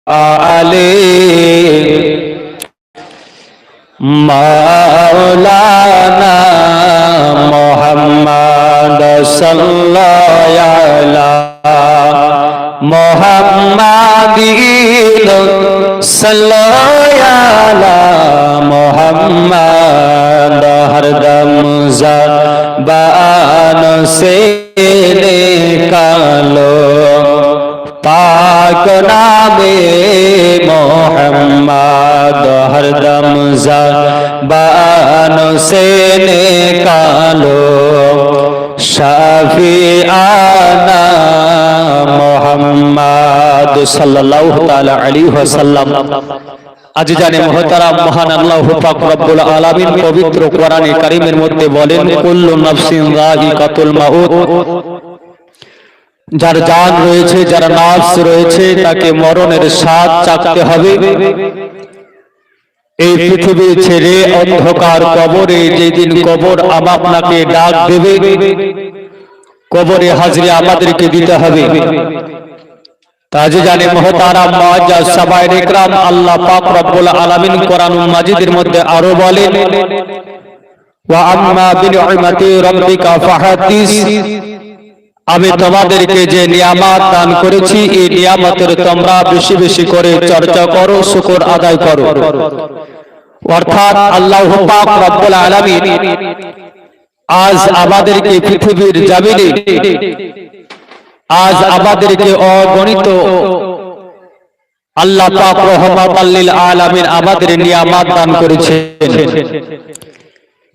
আলি মাওলানা মুহাম্মদ সাল্লাল্লাহু আলা মুহাম্মাদিন সাল্লাল্লাহু আলা মুহাম্মদ হরদম ज़बान से निकालो पाक नामे मोहम्मद हरदम ज़बान से निकालो शाफिआना मोहम्मद सल्लल्लाहु ताला अलैहि वसल्लम। আজিজানে মুহতারাম মহান আল্লাহ পাক রব্বুল আলামিন পবিত্র কোরআনে কারীমের মধ্যে বলেন কুল্লু নাফসিন যায়িকাতুল মাউত, যার জান রয়েছে যার নাফস রয়েছে তাকে মরণের স্বাদ চাখতে হবে। এই পৃথিবী ছেড়ে অন্ধকার কবরে, যেদিন কবর আপনাকে ডাক দেবে, কবরে হাজিরি আমাদেরকে দিতে হবে। আজিজানে মুহতারাম মুআজ্জাজ সাহাবায়ে ইকরাম, আল্লাহ পাক রব্বুল আলামিন কোরআনুল মাজিদের মধ্যে আরো বলেন ওয়া আম্মা বিনি'মাতি রাব্বিকা ফাহাদিস, আমি তোমাদেরকে যে নিয়ামত দান করেছি এই নিয়ামতের তোমরা বেশি বেশি করে চর্চা করো, শুকর আদায় করো। অর্থাৎ আল্লাহ পাক রব্বুল আলামিন আজ আমাদেরকে পৃথিবীর জমিনে, আজ আমাদেরকে অগণিত আল্লাহ পাক রহমাতাল লিল আলামিন আমাদের নিয়ামত দান করেছেন।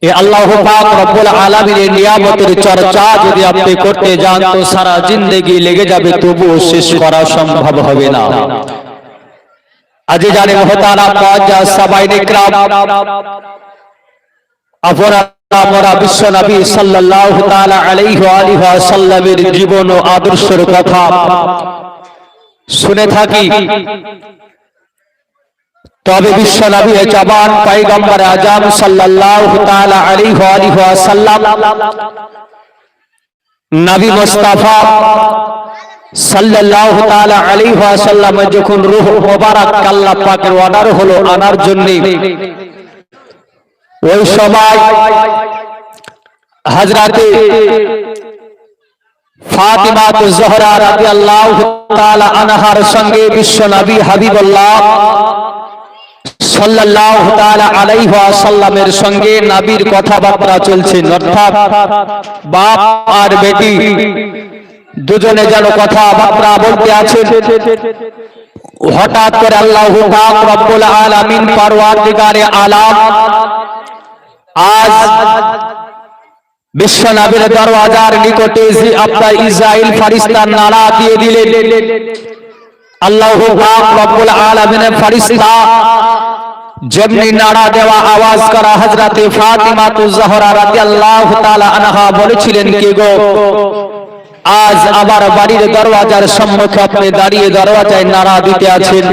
এই আল্লাহ পাক রব্বুল আলামিনের নিয়ামতের চর্চা যদি আপনি করতে যান তো সারা জিন্দেগি লেগে যাবে, তবুও শেষ করা সম্ভব হবে না। আজিজানে মুহতারাম মুআজ্জাজ সাহাবায়ে ইকরাম, আমরা বিশ্ব নবী সাল্লাল্লাহু তাআলা আলাইহি ওয়া আলিহি ওয়াসাল্লামের জীবন ও আদর্শের কথা শুনে থাকি, তবে বিশ্ব নবী জবান পয়গম্বর আজম সাল্লাল্লাহু তাআলা আলাইহি ওয়া আলিহি ওয়াসাল্লাম, নবী মুস্তাফা সাল্লাল্লাহু তাআলা আলাইহি ওয়াসাল্লাম যখন রূহ মুবারক আল্লাহ পাকের অর্ডার হলো আনার জন্য, ওই সময় হযরতে ফাতিমা জোহরা রাদিয়াল্লাহু তাআলা আনহার সঙ্গে বিশ্ব নবী হাবিবুল্লাহ সাল্লাল্লাহু তাআলা আলাইহি ওয়াসাল্লামের সঙ্গে নবীর কথাবার্তা চলছে। অর্থাৎ বাপ আর বেটি দুজনে যেন কথাবার্তা বলতে আছেন। হঠাৎ করে আল্লাহ পাক রব্বুল আলামিন পরওয়ারদিগারে আলাম আজ বিশ্ব নবীর দরওয়াজার নিকটে আপনার ইসরাইল ফেরেশতা নাড়া দিয়ে দিলেন। আল্লাহ পাক রব্বুল আলামিনের ফেরেশতা যেমনি নাড়া দেওয়া আওয়াজ করা, হযরতে ফাতিমা জোহরা রাদিয়াল্লাহু তাআলা আনহা বলেছিলেন, কি গো, আজ আবার বাড়ির দরওয়াজার সম্মুখে আপনি দাঁড়িয়ে দরওয়াজায় নাড়া দিতে আছেন।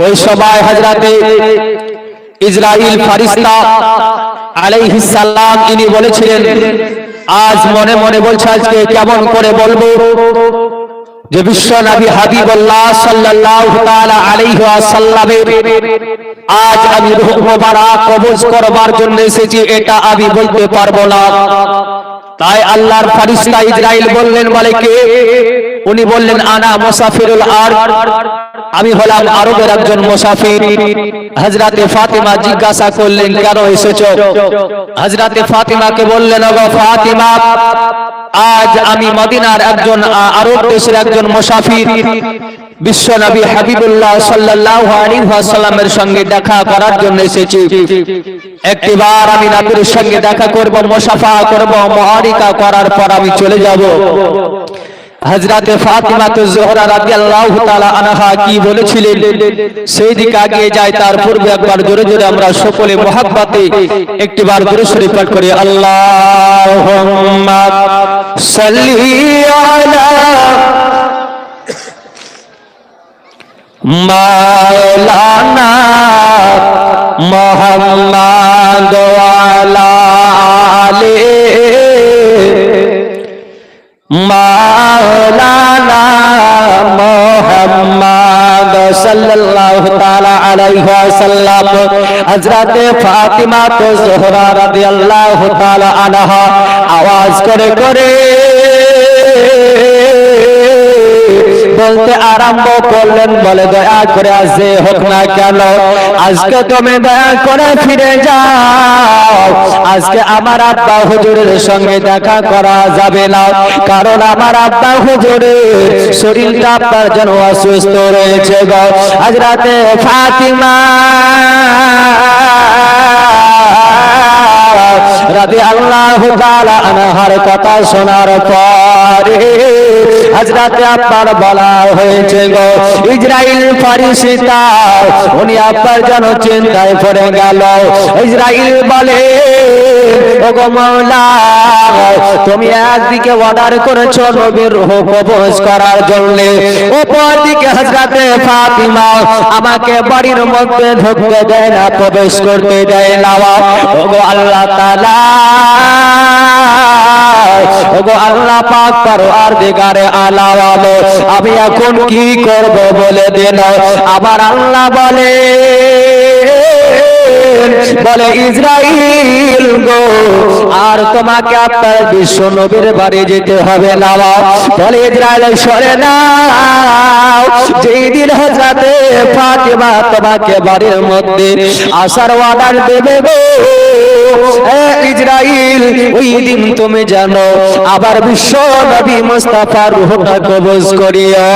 ওই সময় হযরতে ইসরাইল ফেরেশতা আলাইহিস সালাম ইনি বলেছিলেন, আজ মনে মনে বলছে আজকে কেমন করে বলবো যে বিশ্ব নবী হাবিবুল্লাহ সাল্লাল্লাহু তাআলা আলাইহি ওয়াসাল্লামের আজ আমি রূহ মুবারক কবজ করবার জন্য এসেছি, এটা আমি বলতে পারবো না। তাই আল্লাহর ফেরেশতা ইসরাইল বললেন, বলে কে? উনি বললেন, আনা মুসাফিরুল আরব, আমি হলাম আরবের একজন মুসাফির। হযরতে ফাতিমা জিজ্ঞাসা করলেন, কেন এসেছো? হযরতে ফাতিমাকে বললেন, ওগো ফাতিমা, আজ আমি মদিনার একজন আরব দেশের একজন মুসাফির, বিশ্ব নবী হাবিবুল্লাহ সাল্লাল্লাহু আলাইহি ওয়াসাল্লামের সঙ্গে দেখা করার জন্য এসেছি। একবার আমি নবীর সঙ্গে দেখা করব, মুসাফা করব, মুআরিকা করার পর আমি চলে যাব। হযরতে ফাতিমা জোহরা রাদিয়াল্লাহু তাআলা আনহা কি বলেছিলেন সেই দিকে এগিয়ে যায়। তার পূর্বে একবার জোরে জোরে আমরা সকলে মহব্বতে একটিবার দুরূদ শরীফ পাঠ করি। আল্লাহুম্মা সাল্লি আলা মাওলানা মুহাম্মাদ ওয়া আলা আলিহি মাওলানা মুহাম্মাদ সাল্লাল্লাহু তাআলা আলাইহি ওয়াসাল্লাম হযরতে ফাতিমা তো জোহরা রাদিয়াল্লাহু তাআলা আনহা আওয়াজ করে করে বলতে আরম্ভ করলেন, বলে দয়া করে আসে হোক না কেন, আজকে তুমি দয়া করে ফিরে যাও। আজকে আমার আব্বা হুজুরের সঙ্গে দেখা করা যাবে না, কারণ আমার আব্বা হুজুরের শরীরটা আপনার জন্য অসুস্থ রয়েছে গো। হযরতে ফাতিমা রাদিয়াল্লাহু তাআলা আনহার কথা শোনার পরে হযরতে আব্বার বলা হয়েছে গো, ইসরাইল ফেরেশতা উনি আব্বার জন্য চিন্তায় পড়ে গেল। ইসরাইল বলে, ওগো মাওলা, তুমি একদিকে অর্ডার করেছো নবীর রূহ কবজ করার জন্য, অপরদিকে হযরতে ফাতিমা আমাকে বাড়ির মধ্যে ঢুকতে দেয় না, প্রবেশ করতে দেয় না। ওগো আল্লাহ তাআলা, ওগো আল্লাহ পাক পরওয়ারদিগারে আলাম, আমি এখন কি করব বলে দিন। আমার আল্লাহ বলে ইসরাইল গো, আর তোমাকে আপনার বিশ্ব নবীর বাড়ি যেতে হবে না। বলে ইসরাইল সরে নাও, যেই দিন হযরতে ফাতিমা তোমাকে বাড়ির মধ্যে আসার অর্ডার দেবে গো ইসরাইল, ওই দিন তুমি জানো আবার বিশ্ব নবী মুস্তাফার রূহটা কবজ করিও।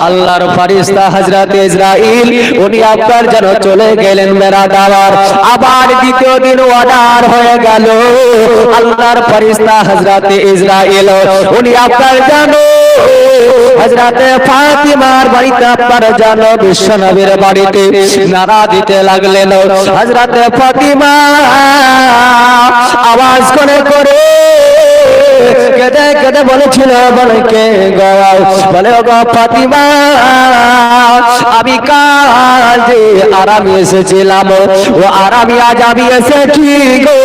আল্লাহর ফেরেশতা হযরতে ইসরাইল উনি আপনার যেন চলে গেলেন মেরা দাওয়ার। আবার দ্বিতীয় দিন অর্ডার হয়ে গেল, আল্লাহর ফেরেশতা হযরতে ইসরাইল উনি আপনার জানো হযরতে ফাতিমার বাড়িতে আপনার জানো বিশ্ব নবীর বাড়িতে নারা দিতে লাগলেন। হযরতে ফাতিমা আওয়াজ করে করে কেঁদে কেঁদে বলেছিল, বলে কে গো, বলে ওগো ফাতিমা, আমি কাল যে আরামে এসেছিলাম ও আরামে আজ আমি এসেছি গো।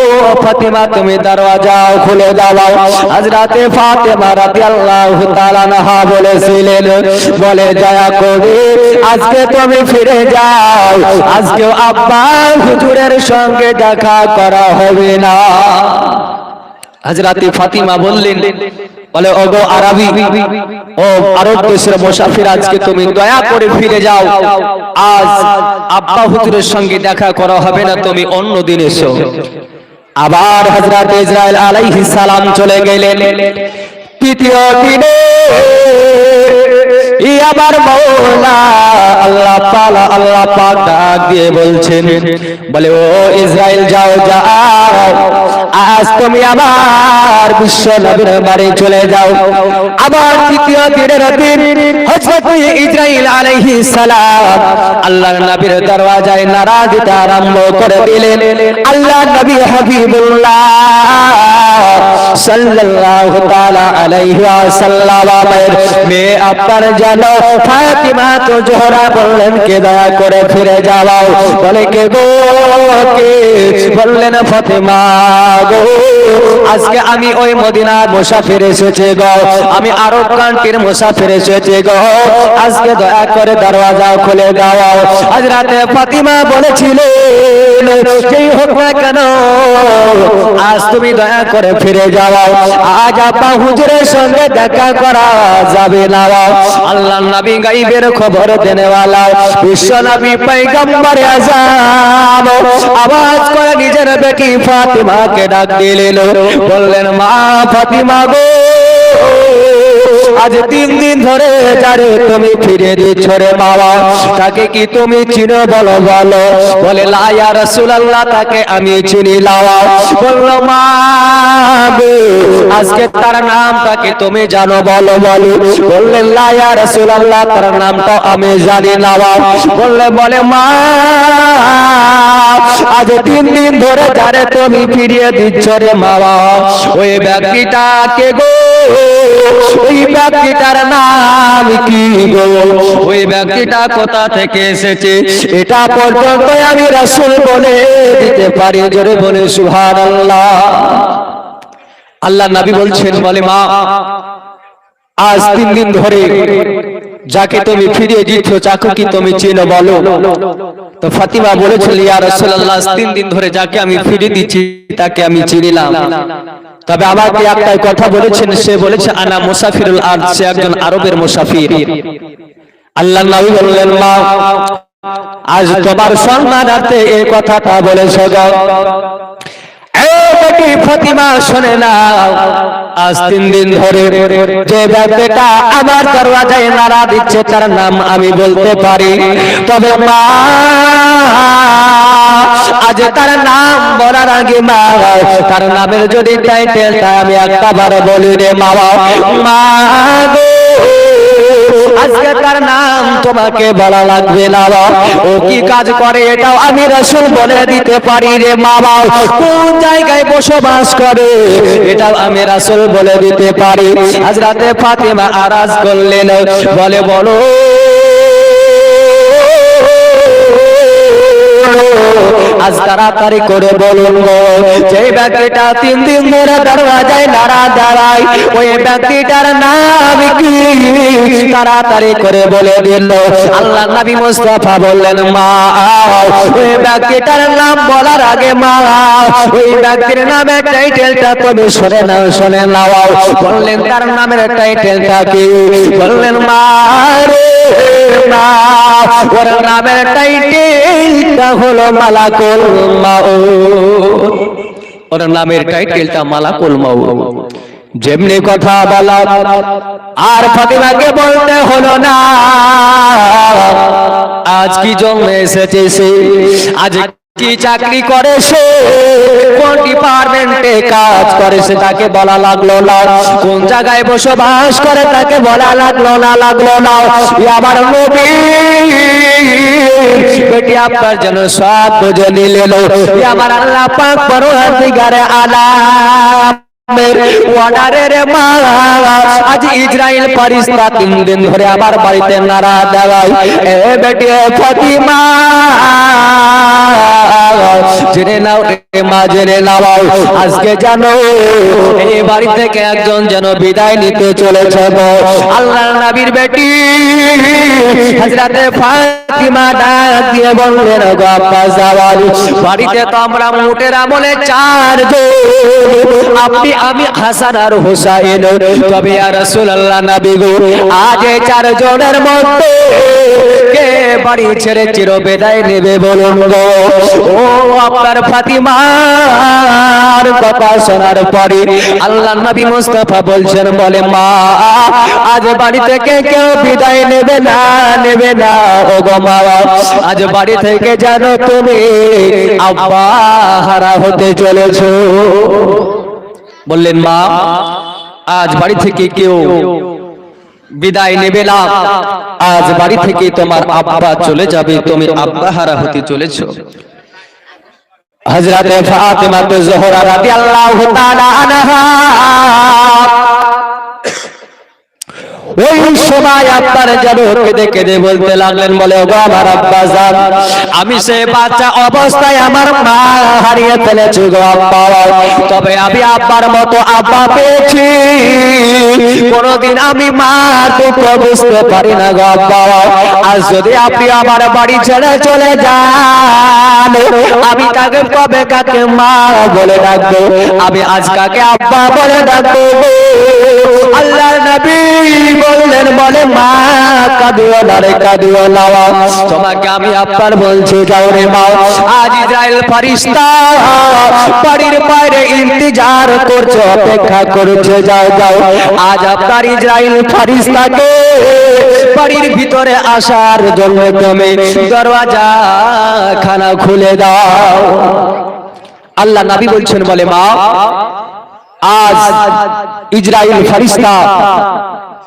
ও ফাতিমা তুমি দরওয়াজা খুলে দাও। হযরতে ফাতিমা রাদিয়াল্লাহু তাআলা আনহা বলেছিলেন, বলে দয়া করে আজকে তুমি ফিরে যাও, আজকে আব্বা হুজুরের সঙ্গে দেখা করা হবে না। হযরতে ফাতিমা বললেন, বলে ওগো আরবি, ও আরব দেশের মুসাফির, আজকে তুমি দয়া করে ফিরে যাও, আজ আব্বা হুজুরের সঙ্গে দেখা করা হবে না, তুমি অন্য দিন এসো। আবার হযরতে ইসরাইল আলাইহিস সালাম চলে গেলেন। তৃতীয় দিনে আবার মাওলা আল্লাহ পাক ডাক দিয়ে বলছেন, বলে ও ইসরাইল যাও যাও, আজ তুমি আবার বিশ্ব নবীর বাড়ি চলে যাও। আবার তৃতীয় দিনের দিন হযরত ইসরাইল আলাইহিস সালাম আল্লাহর নবীর দরওয়াজায় নারা দিতে আরম্ভ করে দিলেন। আল্লাহর নবী হাবিবুল্লাহ সাল্লাল্লাহু তাআলা আলাইহি ওয়াসাল্লামের মেয়ে আপনার জানো ফাতিমা তো জোহরা বললেন, কে দয়া করে ফিরে যাও। বলে কে গো, কে? বললেন ফাতিমা গো, আজকে আমি ওই মদিনার মুসাফির এসেছে গো, আমি আরব কান্ট্রির মুসাফির এসেছে গো, আজকে দয়া করে দরওয়াজা খুলে দাও। হযরতে ফাতিমা বলেছিলেন, যেই হোক না কেন আজ তুমি দয়া করে ফিরে যাও, আজ আব্বা হুজুরের সঙ্গে দেখা করা যাবে না। আল্লাহর নবী গায়বের খবর দেনেওয়ালা বিশ্ব নবী পয়গম্বর আযম আওয়াজ করে নিজের বেটি ফাতিমাকে ডাক দিলেন, বললেন মা ফাতিমা গো, আজ 3 দিন ধরে যারে তুমি ফিরে দিচ্ছ রে বাবা, তাকে কি তুমি চিনো বলো বলো। বলে লা ইয়া রাসূলুল্লাহ, তাকে আমি চিনি না। বললো মা গো, আজকে তার নামটাকে তুমি জানো বলো বলো। বললেন লা ইয়া রাসূলুল্লাহ, তার নামটা আমি জানি না। বলে মা, আজ 3 দিন ধরে যারে তুমি ফিরিয়ে দিচ্ছ রে বাবা, ওই ব্যক্তিটা কে গো, ওই ব্যক্তিটার নাম কি গো, ওই ব্যক্তিটা কোথা থেকে এসেছে, এটা পর্যন্ত আমি রাসূল বলে দিতে পারি। জোরে বলে সুবহানাল্লাহ। আল্লাহ নবী বলছেন, বলে মা, আজ 3 দিন ধরে যাকে তুমি ফিরিয়ে দিচ্ছ চাকু কি তুমি চেনো বলো? তো ফাতিমা বলেছিল ইয়া রাসূলুল্লাহ 3 দিন ধরে যাকে আমি ফিরিয়ে দিচ্ছি তাকে আমি চিনিলাম, তবে আমাকে একটাই কথা বলেছেন, সে বলেছে আনা মুসাফিরুল আরদ, সে একজন আরবের মুসাফির। আল্লাহর নবী বললেন মা আজ তোমার সম্মানার্থে এই কথাটা বলেছ গো। ফাতিমা শোনে না, আজ 3 দিন ধরে যে ব্যক্তিটা আমার দরওয়াজায় নাড়া দিচ্ছে তার নাম আমি বলতে পারি, তবে মা আজ তার নাম বলার আগে মা তার নামের যদি টাইটেলটা আমি একবার বলি রে মা, মা গো আজকে তার নাম তোমাকে বলা লাগবে না, ও কি কাজ করে এটাও আমি রাসূল বলে দিতে পারি রে মা, কোন জায়গায় বসবাস করে এটাও আমি রাসূল বলে দিতে পারি। হযরতে ফাতিমা আরাজ করলেন, বলে বলো আজ তাড়াতাড়ি করে বলুন গো, যে ব্যক্তিটা 3 দিন ধরে দরওয়াজায় নাড়া দেয় ওই ব্যক্তিটার নাম কি? তাড়াতাড়ি করে বলে দিল। আল্লাহ নবী মুস্তাফা বললেন মা ওই ব্যক্তিটার নাম বলার আগে মা ওই ব্যক্তির নামের টাইটেলটা তুমি শুনে নাও, শুনে নাও। বললেন তার নামের টাইটেলটা কি? বললেন মা রে মা ওর নামের টাইটেলটা হলো মালাকুল মাউত, ওর নামের টাইটেলটা মালাকুল মাউত। যেমনি কথা বলা আর ফাতিমাকে বলতে হলো না আজ কি জন্য এসেছে সে, আজ কি চাকরি করে সে, কোন ডিপার্টমেন্টে কাজ করে সে তাকে বলা লাগলো না, কোন জায়গায় বসবাস করে তাকে বলা লাগলো না আমার নবী বেটি আপনার যেন সব বুঝে নিলেন, আমার আল্লাহ পাক পরওয়ারদিগারে আলাম ওয়ানারে মা আজ ইসরাইল ফেরেশতা 3 দিন ধরে আমার বাড়িতে নাড়া দেয়। এ বেটি ফাতিমা জেনে নাও রে মা, জেনে নাও আজকে জানো এই বাড়ি থেকে একজন যেন বিদায় নিতে চলেছে গো। আল্লাহর নবীর বেটি হযরতে ফাতিমা ডাক দিয়ে বললেন গো আব্বা জাওয়াল, বাড়িতে তো আমরা মোটের আমলে 4 জন, আপনি আমি হাসান আর হুসাইন, তবে ইয়া রাসূলুল্লাহ নবী গো আজ এই 4 জনের মধ্যে কে বাড়ি ছেড়ে চির বিদায় নেবে বলুন গো। ও আপনার ফাতিমার কথা শোনার পরে আল্লাহর নবী মুস্তাফা বলছেন, বলে মা আজ বাড়ি থেকে কেউ বিদায় নেবে না ও গো মা, আজ বাড়ি থেকে জানো তুমি আব্বা হারা হতে চলেছো। বললেন মা আজ বাড়ি থেকে কেউ বিদায় নেবে না, আজ বাড়ি থেকে তোমার আব্বা চলে যাবে, তুমি আব্বা হারা হতে চলেছো। হযরতে ফাতিমা জোহরা রাদিয়াল্লাহু তাআলা আনহা ওই সময় আপনার যেন কেঁদে কেঁদে বলতে লাগলেন, বলে গো আমার আব্বা জান আমি সে বাচ্চা অবস্থায় আমার মা হারিয়ে ফেলেছি গো আব্বা, তবে আমি আব্বার মতো আব্বা পেয়েছি, কোনদিন আমি মার দুঃখ বুঝতে পারি না গো আব্বা। আজ যদি আপনি আমার বাড়ি ছেড়ে চলে যান আমি তাকে কবে কাকে মা বলে ডাকবো, আমি আজ কাকে আব্বা বলে ডাকবো। আল্লাহর নবী বললেন, বলে মা কাঁদিও না রে, কাঁদিও না, তোমাকে আমি আপনার বলছি যাও রে মা, আজ ইসরাইল ফেরেশতা বাড়ির বাইরে ইন্তজার করছে, অপেক্ষা করছে, যাও যাও আজ আপনার ইসরাইল ফেরেশতাকে বাড়ির ভিতরে আসার জন্য তুমি দরওয়াজা খানা খুলে দাও। আল্লাহ নবী বলছেন, বলে মা আজ ইসরাইল ফেরেশতা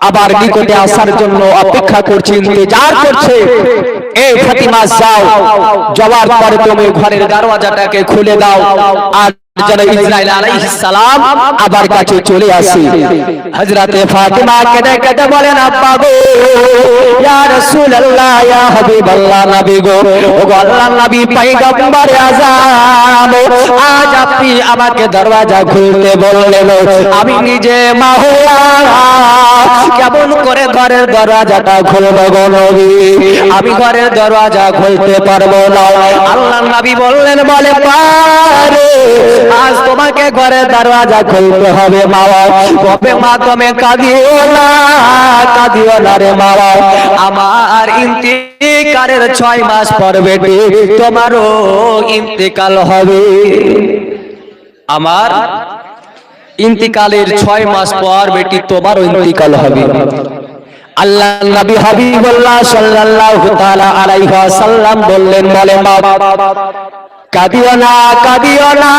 আবার নিকটে আসার জন্য অপেক্ষা করছে, ইন্তজার করছে। এই ফাতিমা যাও, যাওয়ার পরে তুমি ঘরের দরওয়াজাটাকে খুলে দাও আর যেন ইসরাইল আলাইহিস সালাম আবার কাছে চলে আসে। হযরতে ফাতিমা কেঁদে কেঁদে বলেন, আব্বা গো, ইয়া রাসূলুল্লাহ, ইয়া হাবিবাল্লাহ, নবী গো, ও আল্লাহর নবী পয়গম্বর আযম, আজ আপনি আমাকে দরওয়াজা খুলতে বললেন, আমি নিজে মা হইয়া কেমন করে ঘরের দরওয়াজাটা খুলব গো নবী? আমি ঘরের দরওয়াজা খুলতে পারবো না। আল্লাহর নবী বললেন, বলে পারে, আজ তোমাকে ঘরের দরওয়াজা খুলতে হবে মা। তবে মা তুমি কাঁদিও না, কাঁদিও না রে মা, আমার ইন্তিকালের 6 মাস পর বেটি তোমারও ইন্তিকাল হবে। আমার ইন্তিকালের 6 মাস পর বেটি তোমারও ইন্তিকাল হবে। আল্লাহ নবী হাবিবুল্লাহ সাল্লাল্লাহু তাআলা আলাইহি ওয়াসাল্লাম বললেন, বলে মা, কাঁদিও না, কাঁদিও না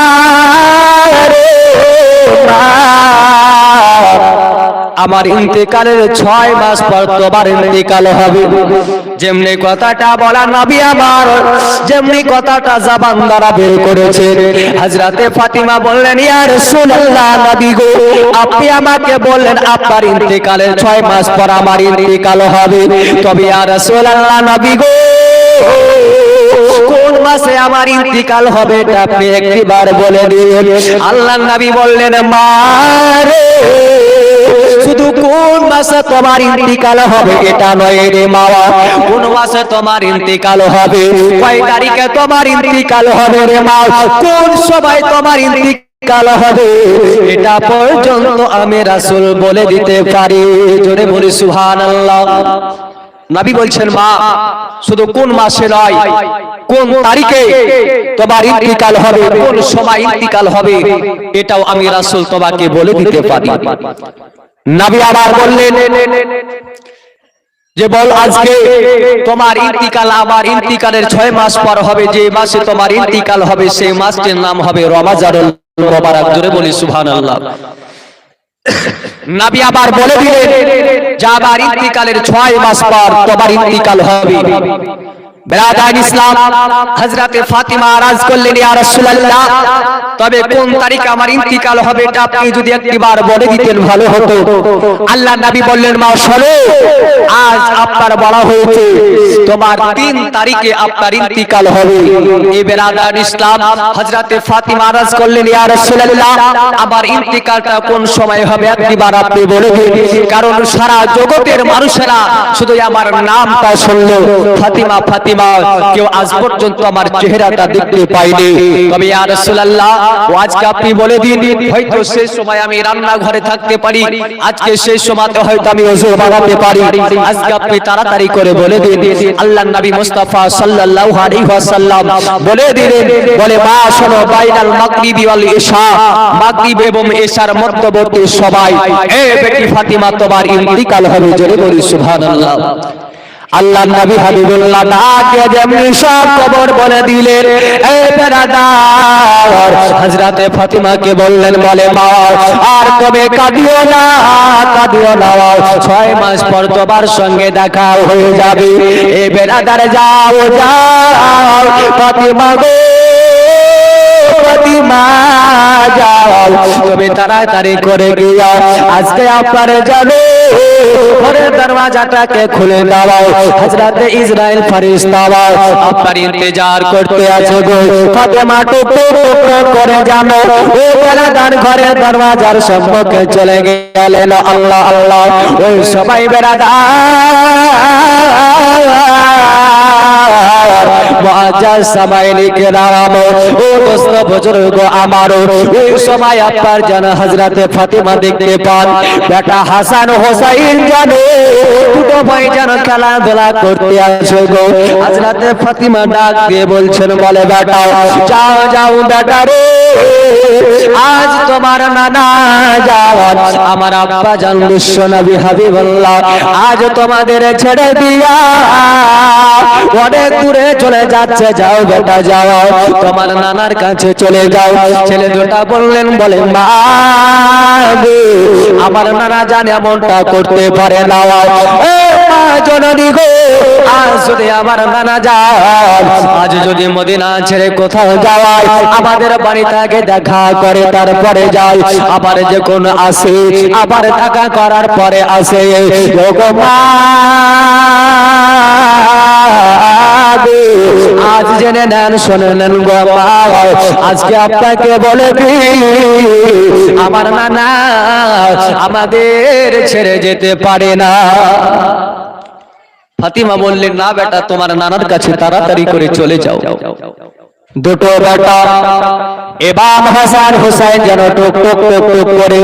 রে মা, আমার ইন্তেকালের 6 মাস পর তোমার ইন্তেকাল হবে। যেমনি কথাটা বলা নবী আমার, যেমনি কথাটা জবান দ্বারা বের করেছে, হযরতে ফাতিমা বললেন, ইয়া রাসূলুল্লাহ, নবী গো, আপনি আমাকে বললেন আপনার ইন্তেকালের 6 মাস পর আমার ইন্তেকাল হবে, তবে ইয়া রাসূলুল্লাহ, নবী গো, কোন মাসে আমার ইন্তিকাল হবে এটা আপনি একবার বলে দিন। আল্লাহর নবী বললেন, মা রে, শুধু কোন মাসে তোমার ইন্তিকাল হবে এটা নয় রে মা, কোন মাসে তোমার ইন্তিকাল হবে, কয় তারিখে তোমার ইন্তিকাল হবে রে মা, কোন সময় তোমার ইন্তিকাল হবে, এটা পর্যন্ত আমি রাসূল বলে দিতে পারি। জোরে বলি সুবহানাল্লাহ। নবী বলছেন, মা, শুধু কোন মাসে নয়, কোন তারিখে তোমার ইন্তিকাল হবে, কোন সময় ইন্তিকাল হবে, এটাও আমি রাসূল তোমাকে বলে দিতে পারি। নবী আবার বললেন যে, বল আজকে তোমার ইন্তিকাল আমার ইন্তিকালের 6 মাস পর হবে, যে মাসে তোমার ইন্তিকাল হবে সেই মাসটির নাম হবে রমাজানুল মুবারক। জোরে বলি সুবহানাল্লাহ। নবী আবার বলে দিলেন, যাবার ইন্তিকালের 6 মাস পর তোমার ইন্তিকাল হবে। বেরাদার ইসলাম, হযরতে ফাতিমা আরজ করলেন, ইয়া রাসূলুল্লাহ, তবে কোন তারিখে আমার ইন্তিকাল হবে এটা আপনি যদি একবার বলে দিতেন ভালো হতো। আল্লাহ নবী বললেন, মা শোনো, আজ আপনার বলা হয়েছে তোমার 3 তারিখে আপনার ইন্তিকাল হবে। এই বেরাদার ইসলাম, হযরতে ফাতিমা আরজ করলেন, ইয়া রাসূলুল্লাহ, আমার ইন্তিকালটা কোন সময় হবে একবার আপনি বলে দিন, কারণ সারা জগতের মানুষেরা শুধু আমার নামটা শুনলো ফাতিমা ফাতিমা, কেউ আজ পর্যন্ত আমার চেহারাটা দেখতে পাইনি। তবে ইয়া রাসূলুল্লাহ, আজকে আপনি বলে দিন, হয়তো সেই সময় আমি রান্নাঘরে থাকতে পারি, আজকে সেই সময়তে হয়তো আমি ওযু বানাতে পারি, আজকে আপনি তাড়াতাড়ি করে বলে দিন। আল্লাহর নবী মুস্তাফা সাল্লাল্লাহু আলাইহি ওয়াসাল্লাম বলে দিলেন, বলে মা শোনো, বাইনাল মাগরিবি ওয়াল ইশা, মাগরিব এবং ইশার মধ্যবর্তী সময় এ বেটি ফাতিমা তোমার ইন্তিকাল হবে। জোরে বলি সুবহানাল্লাহ। আল্লাহ নবী হাবিবুল্লাহ ডাকে যেমনি সব খবর বলে দিলেন, এই বেরাদার হযরতে ফাতিমাকে বললেন, বলে মা, আর কবে কাঁদিও না, কাঁদিও না, 6 মাস পর তোমার সঙ্গে দেখা হয়ে যাবে। এই বেরাদার যাও যাও, ফাতিমা গো, ফাতিমা যাও, তুমি তাড়াতাড়ি করে গিয়া আজকে আপনার যাবে ঘরের দরওয়াজাটাকে খুলে দাও। হযরতে ইসরাইল ফেরেশতা আপনার ইন্তজার করতে আছে গো। ফাতেমা টুকরো টুকরো করে জানো ও বেলাদার ঘরের দরওয়াজার সম্মুখে চলে গেলেন। আল্লাহ আল্লাহ, ওই সবাই মুআজ্জাজ সামাইনি কেরাম, ও দোস্ত বুজুর্গ আমার, ওই সময় আপনার জানা হযরতে ফাতিমা দেখতে পান, বেটা হাসান হোসাইন জানো দুটো ভাই যেন খেলাধুলা করতে আসে গো। হযরতে ফাতিমা ডাক দিয়ে বলছেন, বলে বেটা যাও যাও বেটা রে, আজ তোমার নানা জান আমার আব্বা জান বিশ্ব নবী হাবিবুল্লাহ আজ তোমাদের ছেড়ে দিয়া অনেক দূরে চলে যাচ্ছে, যাও বেটা যাও, তোমার নানার কাছে চলে যাও। ছেলে দুটা বললেন, বলে মা আমার নানা জান এমনটা করতে পারে না, জননী গো, আজ যদি আমার নানা যান আজ যদি মদিনা ছেড়ে কোথাও যাওয়ায় আমাদের বাড়ি থেকে দেখা করে তারপরে যায়, আবার যখন আসে আবার দেখা করার পরে আসে, আজ জেনে নেন শুনে নেন গো মা, আজকে আপনাকে বলে কি আমার নানা আমাদের ছেড়ে যেতে পারে না। ফাতিমা বললেন, না বেটা, তোমার নানার কাছে তাড়াতাড়ি করে চলে যাও। দুটো বেটা ইমাম হাসান হুসাইন যেন টুক টুক টুক টুক করে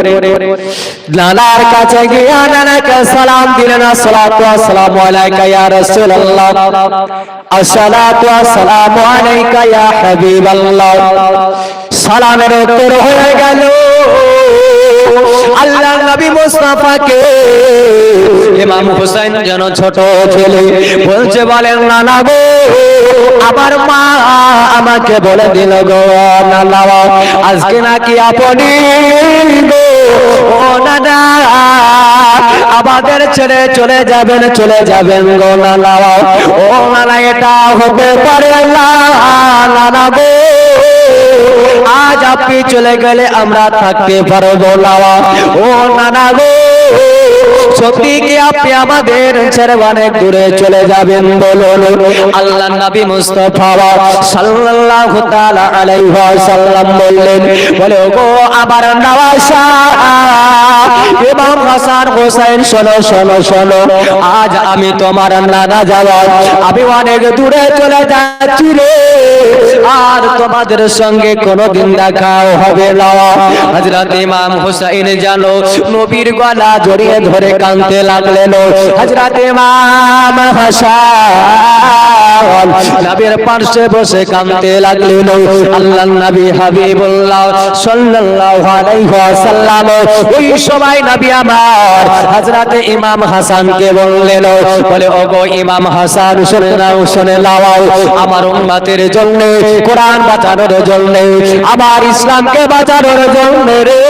নানার কাছে গিয়ে নানাকে সালাম দিলেন, আসসালাতু ওয়াসসালামু আলাইকা ইয়া রাসূলুল্লাহ, আসসালাতু ওয়াসসালামু আলাইকা ইয়া হাবিবাল্লাহ। সালামের উত্তর হয়ে গেল আল্লাহর নবী মুস্তাফাকে। ইমাম হুসাইন যেন ছোট ছেলে বলছে, বলেন নানা গো, আমার মা আমাকে বলে দিল গো নানা, আজকে নাকি আপনি ও নানা আমাদের ছেড়ে চলে যাবেন গো নানা। ও নানা, এটা হতে পারে না নানা গো, আজ আপনি চলে গেলে আমরা থাকতে পারবো না। ও নানা গো, সত্যি কি আপনি আমাদের ছেড়ে অনেক দূরে চলে যাবেন বলুন? আল্লাহর নবী মুস্তাফা সাল্লাল্লাহু তাআলা আলাইহি ওয়াসাল্লাম বললেন, বলে ওগো আমার নওয়াসা ইমাম হাসান হুসাইন, শোনো শোনো শোনো, আজ আমি তোমার নানা যাওয়া আমি অনেক দূরে চলে যাচ্ছি রে, আর তোমাদের সঙ্গে কোনোদিন দেখাও হবে না। হযরত ইমাম হুসাইন জানো নবীর গলা জড়িয়ে ধরে কাঁদতে লাগলেন। হযরত ইমাম হাসান নবীর পাশে বসে কাঁদতে লাগলেন। আল্লাহর নবী হাবিবুল্লাহ সাল্লাল্লাহু আলাইহি ওয়াসাল্লাম ওই সময় নবী আমার হযরত ইমাম হাসানকে বললেন, বলে ওগো ইমাম হাসান, শুনে নাও আমার উম্মতের জন্য, কোরআন বাঁচানোর জন্য, আমার ইসলামকে বাঁচানোর জন্য রে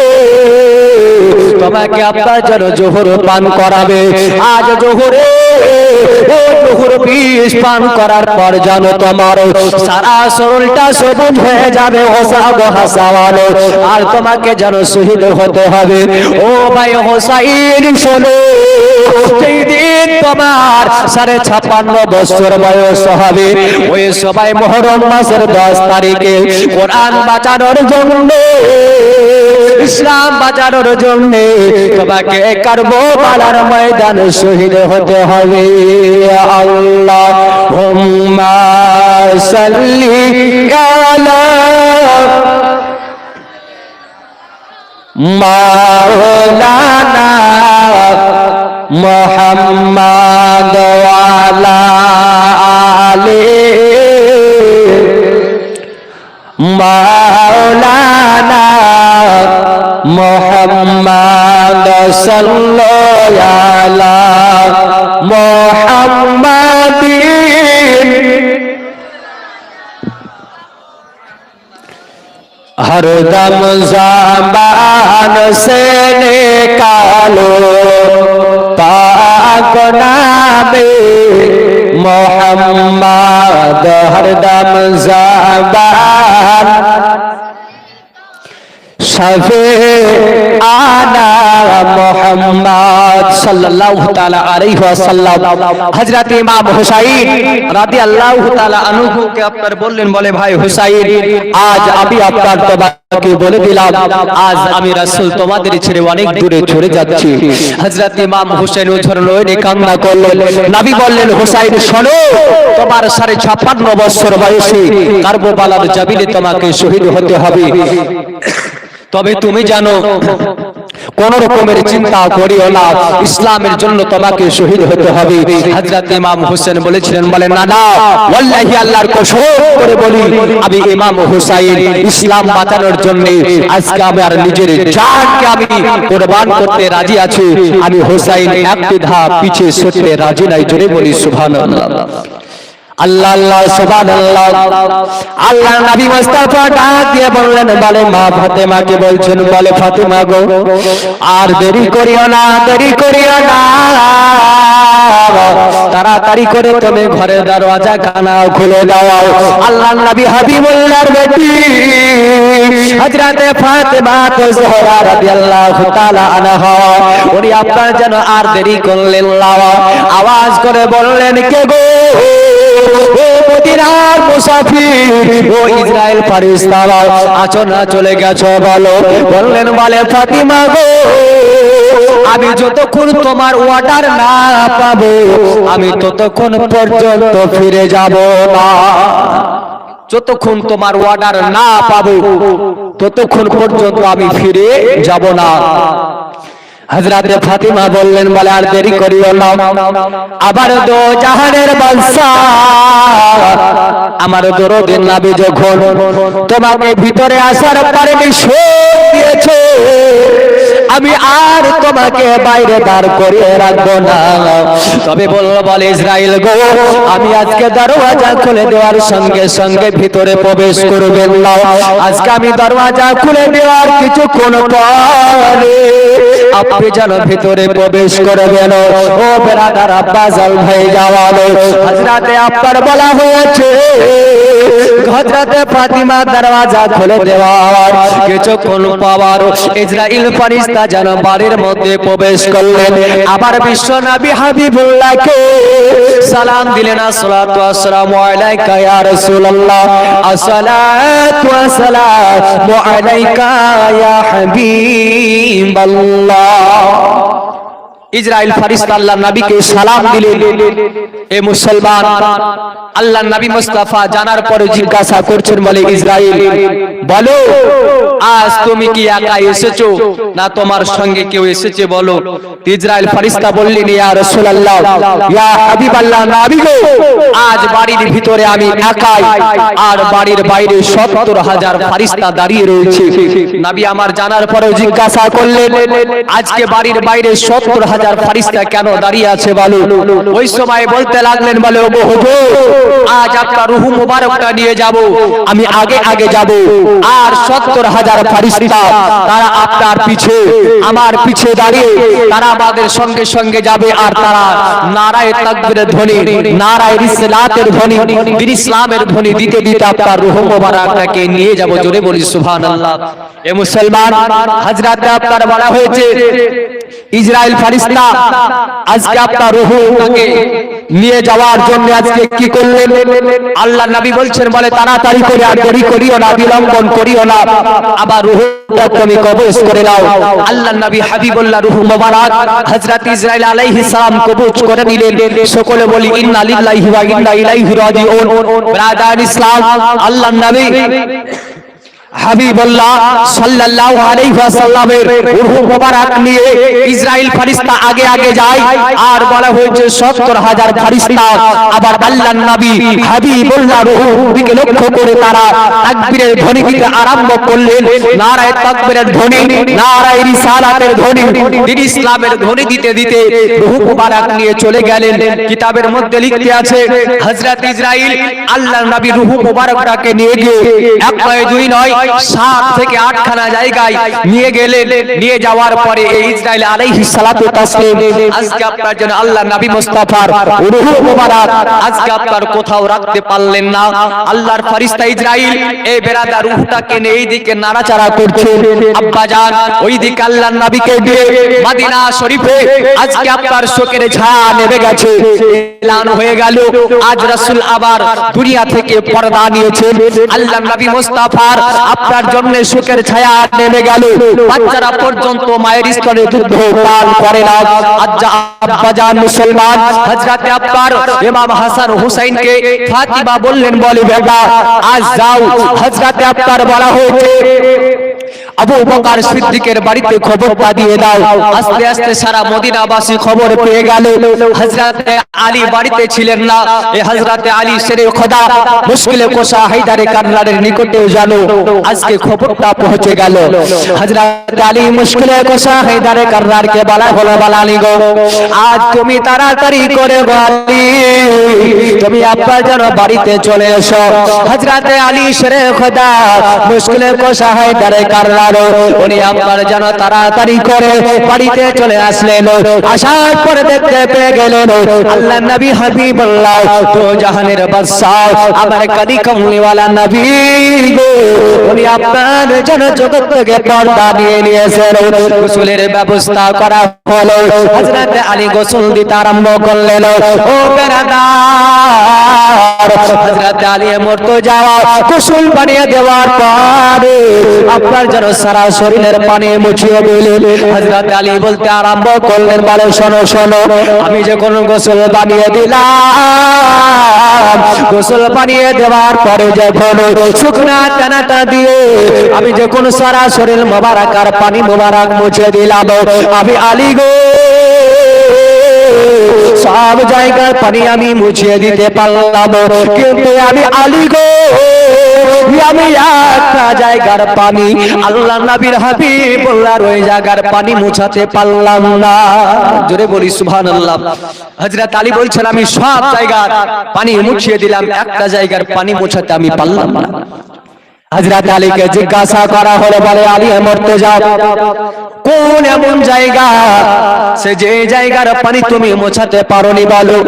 তোমাকে আপনার জন্য জোহর পান করাবে। আজ জোহরে জোহর বিষ পান করার পর জানো তোমার সারা শরীরটা সবুজ হয়ে যাবে, হাসাওয়াল, আর তোমাকে যেন শহীদ হতে হবে। ও ভাই হোসাইন শোনো, সেই দিন তোমার 56 বছর বয়স হবে, ওই সবাই মুহররম মাসের 10 তারিখে কোরআন বাঁচানোর জন্য, ইসলাম বাঁচানোর জন্য তোমাকে কারবালার ময়দানে শহীদ হতে হবে। আল্লাহুম্মা সাল্লি আলা মাওলানা মুহাম্মাদ ওয়া আলা আলি মাওলানা মুহাম্মাদ সাল্লাল্লাহু আলা মুহাম্মাদিন। हर दम ज़बान से निकालो पाक नामे मोहम्मद, हर दम ज़बान शफे आना मोहम्मद सल्लल्लाहु ताला अलैहि वसल्लम। हजरत इमाम हुसैन রাদিয়াল্লাহু তাআলা আনহু কে আপনার বললেন, বলে ভাই হুসাইন, আজ আমি আপনার তোমাকে বলে দিলাম, আজ আমি রাসূল তোমাদের ছেড়ে অনেক দূরে চলে যাচ্ছি। হযরত ইমাম হুসাইন ওঝর নয়নে কান্না করলেন। নবী বললেন, হুসাইন শোনো, তোমার 56 বছর বয়সে কারবালার জমিনে তোমাকে শহীদ হতে হবে, তবে তুমি জানো কোন রকমের চিন্তা করিও না, ইসলামের জন্য তোমাকে শহীদ হতে হবে। হযরত ইমাম হোসেন বলেছিলেন, বলেন না না, ওয়াল্লাহি আল্লাহর কসম করে বলি, আমি ইমাম হুসাইন ইসলাম বাঁচানোর জন্য আজকে আমার নিজের জানকে আমি কুরবান করতে রাজি আছি। আমি হুসাইন একটি ধাপ পিছে সরতে রাজি নাই, জোরে বলি সুবহানাল্লাহ। আল্লাহ আল্লাহ সুবহানাল্লাহ। আল্লাহ নবী মুস্তাফা ডাক দিয়ে বললেন, বলে মা ফাতেমাকে বলছেন, বলে ফাতেমা গো আর দেরি করিও না, দেরি করিও না, তাড়াতাড়ি করে তুমি ঘরের দরওয়াজা খানা খুলে দাও। আল্লাহ নবী হাবিবুল্লাহর বেটি হযরতে ফাতেমা জোহরা রাদিয়াল্লাহু তাআলা আনহা উনি আপনার যেন আর দেরি করলেন না, আওয়াজ করে বললেন, কে গো ও মদিনার মুসাফির, ও ইসরাইল ফেরেশতা, আছো না চলে গেছো বলো। বললেন, বলে ফাতিমা গো আমি যতক্ষণ তোমার অর্ডার না পাবো আমি ততক্ষণ পর্যন্ত ফিরে যাব না। যতক্ষণ তোমার অর্ডার না পাবো ততক্ষণ পর্যন্ত আমি ফিরে যাব না। হযরতে ফাতিমা বললেন, বলে আর দেরি করিও না, আবার দো জাহানের বাদশা আমার দরদের নবী যখন তোমাকে ভিতরে আসার পারমিশন দিয়েছে আমি আর তোমাকে বাইরে দাঁড় করিয়ে রাখবো না। তবে বলল, বলে ইসরাইল গো আমি আজকে দরওয়াজা খুলে দেওয়ার সঙ্গে সঙ্গে ভিতরে প্রবেশ করবেন না, আজকে আমি দরওয়াজা খুলে দেওয়ার কিছুক্ষণ পরে আপনি যেন ভিতরে প্রবেশ করবেন। ও বেরাদার আব্বাস আল ভাই যাওয়ালো হযরতে আব্বার বলা হয়েছে হযরতে ফাতিমা দরওয়াজা খুলে দেওয়ার কিছুক্ষণ পাওয়ার ইসরাইল ফেরেশতা যেন বাড়ির মধ্যে প্রবেশ করলেন। আবার বিশ্ব নবী হাবিবুল্লাহকে সালাম দিলেন, আসসালাতু ওয়াসসালামু আলাইকা ইয়া রাসূলুল্লাহ, আসসালাতু ওয়াসসালামু আলাইকা ইয়া হাবিবাল্লাহ। ইসরাইল ফেরেশতা আল্লাহর নবীকে সালাম দিলেন। এ মুসলমান, আল্লাহর নবী মুস্তাফা জানার পরে জিজ্ঞাসা করছেন, বলে ইসরাইল বলো আজ তুমি কি একা এসেছো না তোমার সঙ্গে কেউ এসেছে বলো। ইসরাইল ফেরেশতা বললেন, ইয়া রাসূলুল্লাহ, ইয়া হাবিবাল্লাহ নবী গো আজ বাড়ির ভিতরে আমি একাই আর বাড়ির বাইরে ৭০,০০০ ফেরেশতা দাঁড়িয়ে রয়েছে। নবী আমার জানার পরে জিজ্ঞাসা করলেন, আজকে বাড়ির বাইরে ৭০,০০০ ফেরেশতা কেন দাঁড়িয়ে আছে বলো। ওই সময় বলতে লাগলেন, বলে ওগো হুজুর আজ আপনার রূহ মুবারকটা নিয়ে যাব, আমি আগে আগে যাব আর ৭০,০০০ ফেরেশতা তারা আপনার পিছে আমার পিছে দাঁড়িয়ে তারা আমাদের সঙ্গে সঙ্গে যাবে আর তারা নারায়ে তাকবীরের ধ্বনি, নারায়ে রিসালাতের ধ্বনি, দ্বীন ইসলামের ধ্বনি দিতে দিতে আপনার রূহ মুবারকটাকে নিয়ে যাব। জোরে বলি সুবহানাল্লাহ। এ মুসলমান, হযরতে আপনার বলা হয়েছে ইসরাইল ফেরেশতা আজকে আপনার রূহটাকে নিয়ে যাওয়ার জন্য আজকে কি করলেন। আল্লাহর নবী বলছেন, বলে তাড়াতাড়ি করে আর দেরি করিও না, বিলম্বন করিও না, আবার রূহটা তুমি কবজ করে নাও। আল্লাহর নবী হাবিবুল্লাহ রূহ মুবারক হযরত ইসরাইল আলাইহিস সালাম কবজ করে নিলেন। সকলে বলি ইন্না লিল্লাহি ওয়া ইন্না ইলাইহি রাজিউন। ব্রাদার ইসলাম, আল্লাহর নবী হাবিবুল্লাহ সাল্লাল্লাহু আলাইহি ওয়াসাল্লামের রূহ মুবারক নিয়ে ইসরাইল ফেরেশতা আগে আগে যায় আর বলা হয়েছে ৭০,০০০ ফেরেশতা। আবার আল্লাহর নবী হাবিবুল্লাহ রূহকে লক্ষ্য করে তারা তাকবীরের ধ্বনি দিতে আরম্ভ করলেন। নারায়ে তাকবীরের ধ্বনি, নারায়ে রিসালাতের ধ্বনি, দ্বীন ইসলামের ধ্বনি দিতে দিতে রূহ মুবারক নিয়ে চলে গেলেন। কিতাবের মধ্যে লিখতে আছে হযরত ইসরাইল আল্লাহর নবী রূহ মুবারকটাকে নিয়ে গিয়ে এক নয় দুই নয় ৭ থেকে ৮ খানা জায়গায় নিয়ে গেলেন। নিয়ে যাওয়ার পরে এই ইসরাইল আলাইহিস সালাতু তাসলিম আজকে আপনার জন্য আল্লাহর নবী মুস্তাফার রূহ মুবারক আজকে আপনার কোথাও রাখতে পারলেন না। আল্লাহর ফেরেশতা ইসরাইল এই বেরাদা রূহটাকে নিয়ে এইদিকে নাড়াচাড়া করছে। আব্বা জান ওইদিকে আল্লাহর নবীকে দিয়ে মদিনা শরীফে আজকে আপনার শোকের ছায়া নেমে গেছে, এলান হয়ে গেল আজ রাসূল আবার দুনিয়া থেকে পর্দা নিয়েছেন। আল্লাহর নবী মুস্তাফার আপনার জন্য শোকের ছায়া নেমে গেল, বাচ্চারা পর্যন্ত মায়ের স্তনে দুধ পান করে না। আব্বা জান মুসলমান, হযরতে আব্বার ইমাম হাসান হুসাইনকে ফাতিমা বললেন, বলে বেটা আজ যাও। হযরতে আব্বার বলা হয়েছে আবু বকর সিদ্দিকের বাড়িতে খবরটা দিয়ে দাও। আস্তে আস্তে সারা মদিনাবাসী খবর পেয়ে গেল। হযরতে আলী বাড়িতে ছিলেন না। এই হযরতে আলী শেরে খোদা মুশকিলে কোশা হায়দারে কাররারের নিকটে জানো আজকে খবরটা পৌঁছে গেল। হযরতে আলী মুশকিলে কোশা হায়দারে কাররারকে বলা হলো, বলালি গো আজ তুমি তাড়াতাড়ি করে বলি তুমি আপনার যেন বাড়িতে চলে এসো। হযরতে আলী শেরে খোদা মুশকিলে কোশা হায়দারে কাররার উনি আপনার যেন তাড়াতাড়ি করে বাড়িতে চলে আসলেন। আসার পরে দেখতে পেয়ে গেলেন আল্লাহ নবী হাবিবুল্লাহ তো জাহানের বাদশাহ আমার কাদি কমলিওয়ালা নবী গো, উনি আপনার যেন জগৎ থেকে পর্দা নিয়ে নিয়েছেন। গোসলের ব্যবস্থা করা হলো। হযরতে আলী গোসল দিতে আরম্ভ করলেন। ও বেরাদার, হযরতে আলী মুর্তজা গোসল বানিয়ে দেওয়ার পরে আপনার যেন সারা শরীরের পানি মুছিয়ে দিলেন। হযরতে আলী বলতে আরম্ভ করলেন, বলে শোনো শোনো, আমি যখন গোসল বানিয়ে দিলাম, গোসল বানিয়ে দেওয়ার পরে যখন শুকনা টানাটা দিয়ে আমি যখন সারা শরীর মোবারক আর পানি মোবারক মুছে দিলাম, আমি আলী গো সব জায়গার পানি আমি মুছিয়ে দিতে পারলাম, কিন্তু আমি আলী গো আমি একটা জায়গার পানি আল্লাহ নবীর হাবিবুল্লাহর ওই জায়গার পানি মুছাতে পারলাম না। জোরে বলি সুবহানাল্লাহ। হযরত আলী বলছেন আমি সব জায়গার পানি মুছিয়ে দিলাম, একটা জায়গার পানি মুছাতে আমি পারলাম না। হযরত আলীকে জিজ্ঞাসা করা হলো, বলে আলী মুর্তজা কোন এমন জায়গা সে যে জায়গার পানি তুমি মোছাতে পারোনি বলো।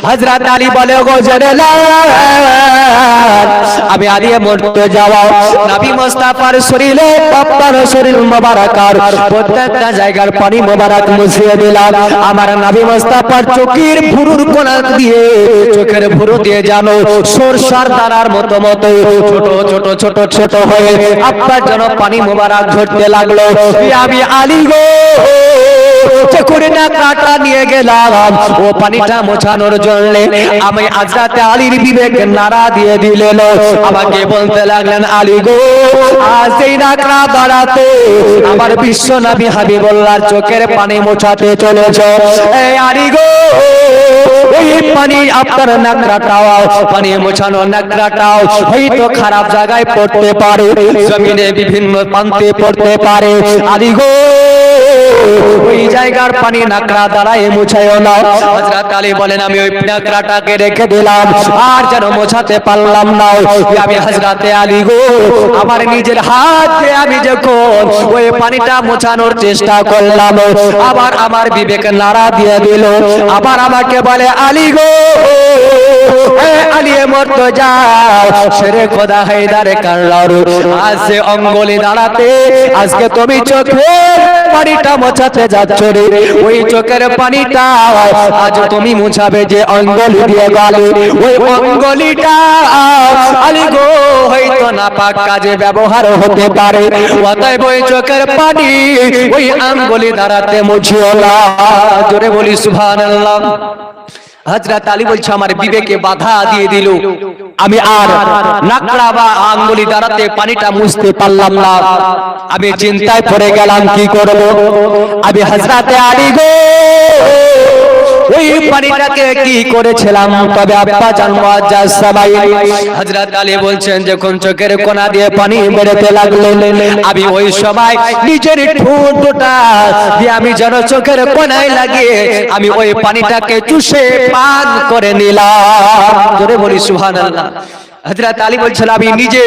হযরত আলী বলে, গো জেনেলাল আমি আলী মুর্তজা নবী মুস্তাফার শরীরে আপনার শরীর মোবারক আর প্রত্যেকটা জায়গার পানি মোবারক মুছিয়ে দিলাম। আমার নবী মুস্তাফার চোখের ভুরুর কোণা দিয়ে চোখের ভুরু দিয়ে জানো সরষার দানার মতো মতো ছোট ছোট ছোট ছোট হয়ে আপনার যেন পানি মোবারক ঝরতে লাগলো। আমি আলী গো করে না কাটা নিয়ে গেলাম ও পানিটা মোছানোর জন্য। আমি হযরতে আলীর বিবেক নাড়া দিয়ে দিলেন, আমাকে বলতে লাগলেন, আলী গো আজ এই নাকড়া বাড়াতে আমার বিশ্ব নবী হাবিবুল্লাহর চোখের পানি মোছাতে চলেছ। এই আলী গো ওই পানি আপনার নাকড়াটাও পানি মোছানো নাকড়াটাও হয়তো খারাপ জায়গায় পড়তে পারে, জমিনে বিভিন্ন প্রান্তে পড়তে পারে। আলী গো ওই জায়গার পানি নাকড়া দ্বারাই মুছায়ও না। হযরত আলী বলেন আমি ওই নাকড়াটাকে রেখে দিলাম, আর যেন মোছাতে পারলাম না। আমি হযরতে আলী গো আমার নিজের হাতে আমি যখন ওই পানিটা মোছানোর চেষ্টা করলাম, আবার আমার বিবেক নাড়া দিয়ে দিল, আবার আমাকে বলে, আলী গো আলী মুর্তজা শেরে খোদা হায়দারে কাররার আজ যে অঙ্গলি দাঁড়াতে আজকে তুমি চোখের পানিটা মোছাতে যাচ্ছ রে, ওই চোখের পানিটা আজ তুমি মুছাবে যে অঙ্গলি দিয়ে গেলে, ওই অঙ্গলিটা আলী গো হয়তো নাপাক কাজে ব্যবহার হতে পারে, অতএব ওই চোখের পানি ওই আঙ্গুলি দাঁড়াতে মুছিও না। জোরে বলি সুবহানাল্লাহ। হযরত আলী বলছে আমার বিবেকে বাধা দিয়ে দিল, আমি আর নাকড়া বা আঙ্গুলি দ্বারাতে পানিটা মুছতে পারলাম না। আমি চিন্তায় পড়ে গেলাম কি করব। আমি হযরতে আলী গো ওই পানিটাকে কি করেছিলাম, তবে আব্বা জান মুআজ্জাজ সবাই হযরত আলী বলছেন যখন চোখের কোণা দিয়ে পানি বেরোতে লাগলো, আমি ওই সময় নিজের ঠোঁটটা দিয়ে আমি যেন চোখের কোণায় লাগিয়ে আমি ওই পানিটাকে চুষে পান করে নিলাম। জোরে বলি সুবহানাল্লাহ। হযরত আলী বলছেন আমি নিজে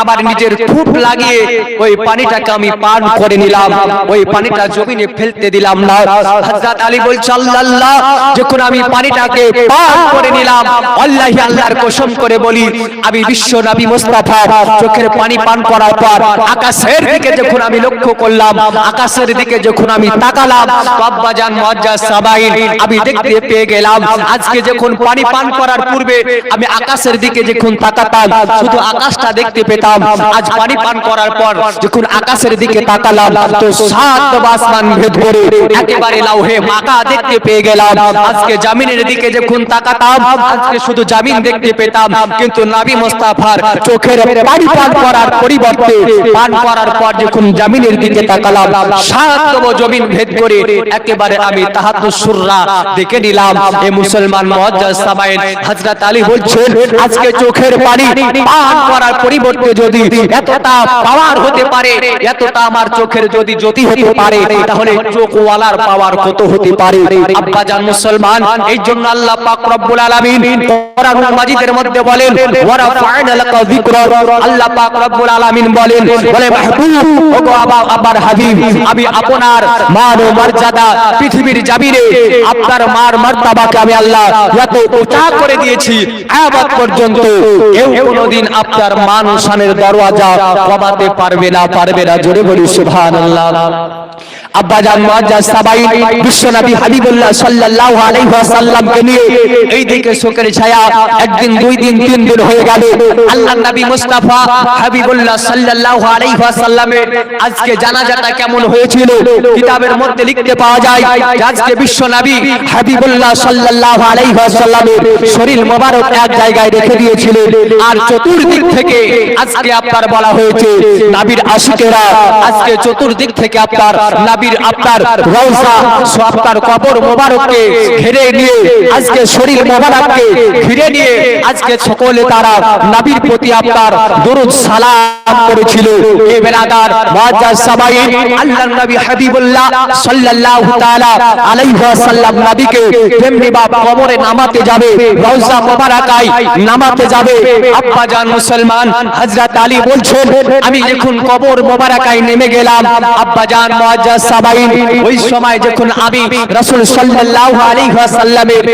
আমার নিজের ঠোঁট লাগিয়ে ওই পানিটাকে আমি পান করে নিলাম, ওই পানিটা জমিনে ফেলতে দিলাম না। হযরত আলী বলছে আল্লাহ যখন আমি পানিটাকে পান করে নিলাম, আল্লাহি আল্লাহর কসম করে বলি আমি বিশ্ব নবী মুস্তাফা চোখের পানি পান করার পর আকাশের দিকে যখন আমি লক্ষ্য করলাম, আকাশের দিকে যখন আমি তাকালাম, আব্বা জান মুআজ্জাজ সাবাইন আমি দেখতে পেয়ে গেলাম আজকে যখন পানি পান করার পূর্বে আমি আকাশের দিকে যখন তাকাতাম শুধু আকাশটা দেখতে পেতাম, আজ পানি পান করার পর যখন আকাশের দিকে তাকালাম তো সাত আসমান ভেদ করে একেবারে লাউহে মাকা দেখতে পেয়ে গেলাম। আজকে জমিনের দিকে যখন তাকাতাম আজকে শুধু জমিন দেখতে পেতাম, কিন্তু নবী মুস্তাফার চোখের পানি পান করার পরিবর্তে পান করার পর যখন জমিনের দিকে তাকালাম সাত জমিন ভেদ করে একেবারে আমি তাহাজ্জুদ সুররা দেখে নিলাম। এ মুসলমান মুআজ্জাজ সামাইন হযরত আলী বলছেন আজকে চোখের চোখের পানি পান করার পরিবর্তে যদি এতটা পাওয়ার হতে পারে, এতটা আমার চোখের যদি জ্যোতি হতে পারে, তাহলে চোখওয়ালার পাওয়ার কত হতে পারে। আব্বাজান মুসলমান, এই জন্য আল্লাহ পাক রব্বুল আলামিন কোরআনুল মাজিদের মধ্যে বলেন ওয়া রাফা'না লাকা যিকরা, আল্লাহ পাক রব্বুল আলামিন বলে মাহবুব, ওগো আমার হাবিব, আমি আপনার মান ও মর্যাদা পৃথিবীর জমিনে আপনার মার মর্যাদাকে আমি আল্লাহ এত উঁচা করে দিয়েছি, কিয়ামত পর্যন্ত কেউ কোনোদিন আপনার মান শানের দরওয়াজা কমাতে পারবে না। জোরে বলি সুবহানাল্লাহ। আব্বাজান মুআজ্জাজ সাবাইন বিশ্বনবী হাবিবুল্লাহ সাল্লাল্লাহু আলাইহি ওয়াসাল্লামকে নিয়ে এইদিকে শোকের ছায়া একদিন, দুই দিন, তিন দিন হয়ে গেল। আল্লাহর নবী মুস্তাফা হাবিবুল্লাহ সাল্লাল্লাহু আলাইহি ওয়াসাল্লামের আজকে জানাজাটা কেমন হয়েছিল কিতাবের মধ্যে লিখতে পাওয়া যায়। আজকে বিশ্বনবী হাবিবুল্লাহ সাল্লাল্লাহু আলাইহি ওয়াসাল্লামের শরীর মোবারক এক জায়গায় রেখে দিয়েছিলেন, আর চতুর্দিক থেকে আজকে আপনার বলা হয়েছে নবীর আশিকেরা আজকে চতুর্দিক থেকে আপনার নবীর আপনার রওজা আপনার কবর মোবারককে ঘিরে নিয়ে আজকে শরীর মোবারককে ঘিরে নিয়ে আজকে সকলে তারা নবীর প্রতি আপনার দরুদ সালাম করেছিল। এ বেরাদার মুআজ্জাজ সাবাইন, আল্লাহর নবী হাবিবুল্লাহ সাল্লাল্লাহু তাআলা আলাইহি ওয়াসাল্লাম নবীকে যেমনি বা কবরে নামাতে যাবে, রওজা মোবারকায় নামাতে যাবে, আব্বাজান মুসলমান হযরত আলী বলছেন আমি যখন কবর মোবারকায় নেমে গেলাম, আব্বাজান মুআজ্জাজ সাবাইন, ওই সময় যখন আমি রাসূল সাল্লাল্লাহু আলাইহি ওয়াসাল্লামের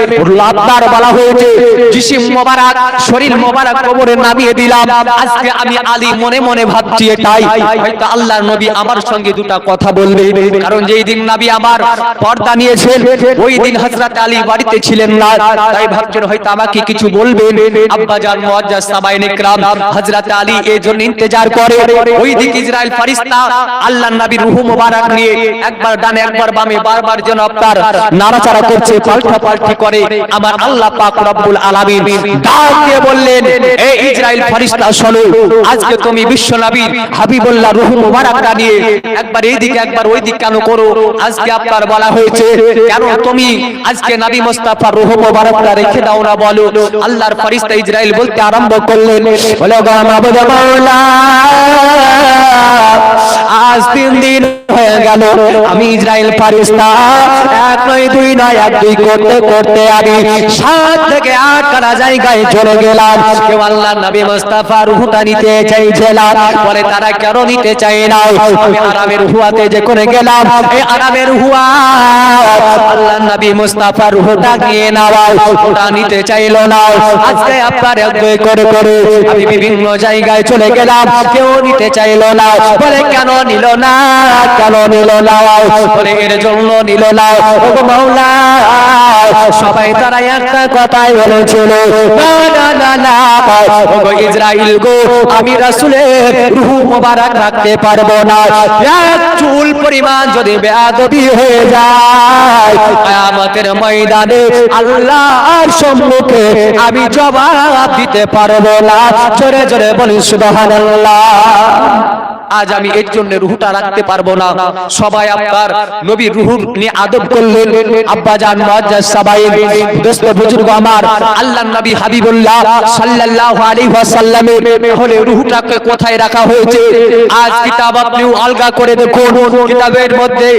আপনার বলা হয়েছে জিসিম মোবারক শরীর মোবারক কবরে নামিয়ে দিলাম, আজকে আমি আলী মনে মনে ভাবছি এটাই হয়তো আল্লাহর নবী আমার সঙ্গে দুটো কথা বলবে, কারণ যেই দিন নবী আমার পর্দা নিয়েছেন ওই দিন হযরত আলী বাড়িতে ছিলেন না, তাই ভাবছেন হয়তো আমাকে কিছু বলবেন। আব্বাজান মুআজ্জাজ সাবাইন ইকরাম হযরত আলী এই জন্য ইন্তজার করে, ওই দিক ইসরাইল ফেরেশতা আল্লাহর নবীর রূহ মোবারক নিয়ে একবার ডানে একবার বামে বারবার যেন আপনার নাড়াচাড়া করছে, পাল্টাপাল্টি করে। আমার আল্লাহ পাক রব্বুল আলামিন ডাক দিয়ে বললেন এই ইসরাইল ফেরেশতা শোনো, আজকে তুমি বিশ্ব নবী হাবিবুল্লাহ রূহ মোবারকটা নিয়ে একবার এই দিকে একবার ওই দিক কেন করো? আজকে আপনার বলা হয়েছে কেন তুমি আজকে নবী মুস্তাফার রূহ মোবারকটা রেখে দাও না বলো। আল্লাহর ফেরেশতা ইসরাইল বলতে আরম্ভ করলেন, বলে গো মাবুদ মাওলা, আজ 3 দিন হয়ে গেল আমি ইসরাইল ফেরেশতা এক নয় দুই নয় এক দুই করতে করতে আমি 7 থেকে 8 খানা জায়গায় চলে গেলাম। কেউ আল্লাহর নবী মুস্তাফার রূহটা নিতে চাইছিলাম, বলে তারা কেন নিতে চায় না? আমি আরামের হুয়াতে যে করে গেলাম, এই আরামের হুয়া আল্লাহর নবী মুস্তাফার রূহটা নিয়ে নেওয়া ওটা নিতে চাইলো না। আজকে আপনার এক দুই করে করে আমি বিভিন্ন জায়গায় চলে গেলাম, কেউ নিতে চাইলো না। বলে কেন নিল না? কেন নিল না? বলে এর জন্য নিল না ওগো মাওলা, সবাই তারা একটা কথাই বলেছিল না না না না ওগো ইসরাইল গো, আমি রাসূলের রূহ মোবারক রাখতে পারবো না, এক চুল পরিমাণ যদি বেয়াদবি হয়ে যায় কিয়ামতের ময়দানে আল্লাহর সম্মুখে আমি জবাব দিতে পারবো না। জোরে জোরে বলি সুবহানাল্লাহ। আজ আমি এর জন্য রূহটা রাখতে পারবো না। সবাই আপনার নবীর রূহ নিয়ে আদব করলেন। আব্বাজান মুআজ্জাজ সাবাইন, দোস্ত বুজুর্গ আমার, আল্লাহর নবী হাবিবুল্লাহ সাল্লাল্লাহু আলাইহি ওয়াসাল্লামের হলে রূহটাকে কোথায় রাখা হয়েছে? আজ কিতাব আপনি আলগা করে দেখুন, কিতাবের মধ্যে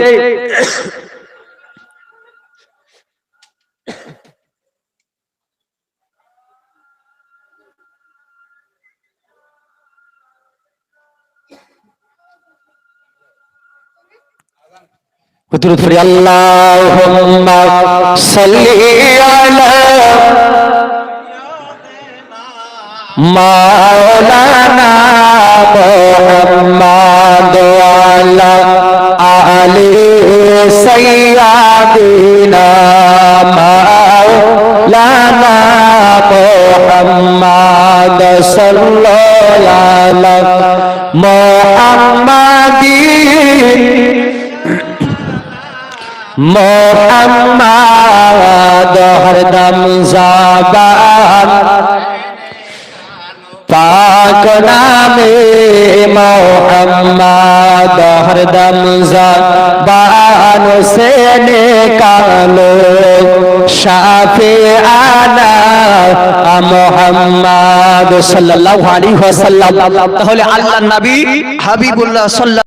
আল্লাহুম্মা সাল্লি আলা মাওলানা মুহাম্মাদ ওয়ালা আলি সাইয়্যিদিনা মাওলানা মুহাম্মাদ সাল্লাল্লাহু আলা মুহাম্মাদিন মোহাম্মদ হরদম জাবান পাক নামে মোহাম্মদ হরদম জাবান से निकालो शाफिआना মুহাম্মদ সাল্লাল্লাহু আলাইহি ওয়াসাল্লাম। তাহলে আল্লাহর নবী হাবিবুল্লাহ সাল্লাল্লাহু